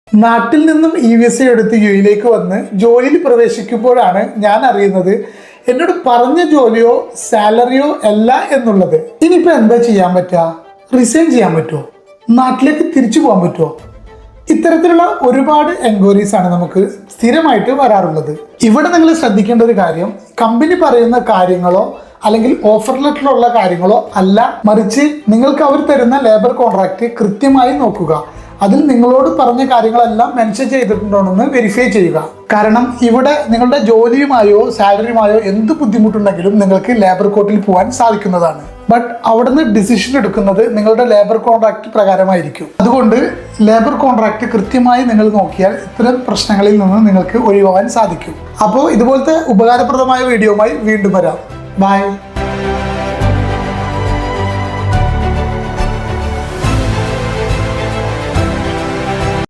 നാട്ടിൽ നിന്നും EVSA എടുത്ത് യുയിലേക്ക് വന്ന് ജോലിയിൽ പ്രവേശിക്കുമ്പോഴാണ് ഞാൻ അറിയുന്നത് എന്നോട് പറഞ്ഞ ജോലിയോ സാലറിയോ അല്ല എന്നുള്ളത്. ഇനിയിപ്പോൾ എന്താ ചെയ്യാൻ പറ്റുക? റിസൈൻ ചെയ്യാൻ പറ്റുമോ? നാട്ടിലേക്ക് തിരിച്ചു പോകാൻ പറ്റുമോ? ഇത്തരത്തിലുള്ള ഒരുപാട് എൻക്വയറീസ് ആണ് നമുക്ക് സ്ഥിരമായിട്ട് വരാറുള്ളത്. ഇവിടെ നിങ്ങൾ ശ്രദ്ധിക്കേണ്ട ഒരു കാര്യം, കമ്പനി പറയുന്ന കാര്യങ്ങളോ അല്ലെങ്കിൽ ഓഫർ ലെറ്ററിലുള്ള കാര്യങ്ങളോ അല്ല, മറിച്ച് നിങ്ങൾക്ക് അവർ തരുന്ന ലേബർ കോൺട്രാക്റ്റ് കൃത്യമായി നോക്കുക. അതിൽ നിങ്ങളോട് പറഞ്ഞ കാര്യങ്ങളെല്ലാം മെൻഷൻ ചെയ്തിട്ടുണ്ടോ എന്ന് വെരിഫൈ ചെയ്യുക. കാരണം ഇവിടെ നിങ്ങളുടെ ജോലിയുമായോ സാലറിയുമായോ എന്ത് ബുദ്ധിമുട്ടുണ്ടെങ്കിലും നിങ്ങൾക്ക് ലേബർ കോർട്ടിൽ പോകാൻ സാധിക്കുന്നതാണ്. ബട്ട് അവിടുന്ന് ഡിസിഷൻ എടുക്കുന്നത് നിങ്ങളുടെ ലേബർ കോൺട്രാക്ട് പ്രകാരമായിരിക്കും. അതുകൊണ്ട് ലേബർ കോൺട്രാക്ട് കൃത്യമായി നിങ്ങൾ നോക്കിയാൽ ഇത്തരം പ്രശ്നങ്ങളിൽ നിന്ന് നിങ്ങൾക്ക് ഒഴിവാക്കാൻ സാധിക്കും. അപ്പോൾ ഇതുപോലത്തെ ഉപകാരപ്രദമായ വീഡിയോയുമായി വീണ്ടും വരാം. ബൈ.